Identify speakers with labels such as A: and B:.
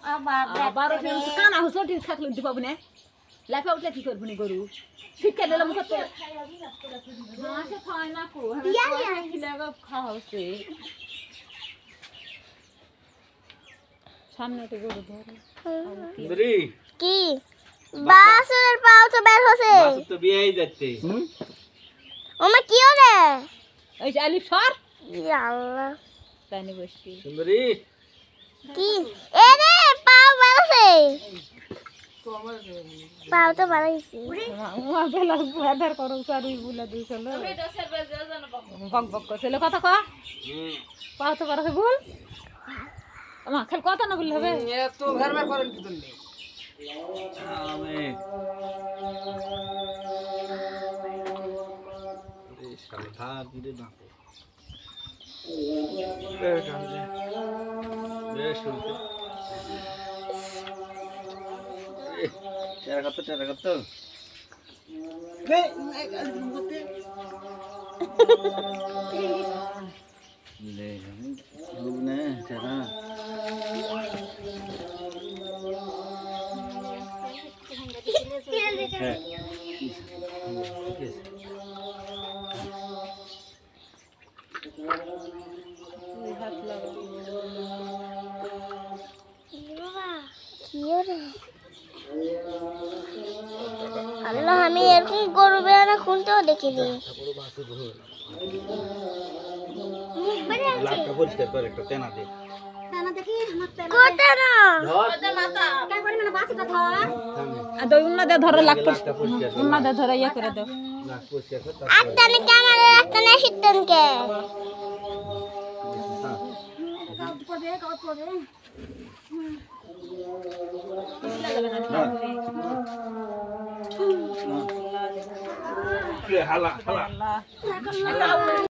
A: আবার কানা হুসটি থাকলে দিতে পাবো না লাফে উঠলে কি করবো নি গরু শিক্ষা দিলাম কত মাসে খায় না কো খাওয়া হচ্ছে সামনে তো গরু ধরে
B: কি বাসুর পাও তো বের হচ্ছে
C: বাসু তো বিয়েই যাচ্ছে
B: ওমা কি হরে
A: ওই যে আলিফ সর
B: ইয়া আল্লাহ
A: তানি বসছি
C: সুন্দরী
B: কি এ রে পাও বের হচ্ছে পাও তো বের হইছে
A: মা বেলা আধার করো সারি বুলা দুই চলো বক বক করছিল কথা কয় পাও তো বের হবে বল মা খালি কথা না বললে হবে
D: তো ঘর মে করেন কি তুমি
C: আমি এই শালা থাক দিলে না বেশ শুনতে টেরা কত ले घूमने टेरा है
A: হাত লাগা
B: কি হরে আল্লাহ আমি এরকম করবে না খুনতেও দেখিনি
C: लाख का পরিষ্কার করে একটা তেনা দে
B: কোটা না
A: আর দই উন্না দে ধরে লাগ
C: লাখটা পরিষ্কার করে
A: উন্না দে ধরে ইয়া করে দাও
C: লাখ পরিষ্কার করে
B: আত্তানে ক্যামেরা আত্তানে শিখতেন কে
C: হালা হালা
A: আল্লাহ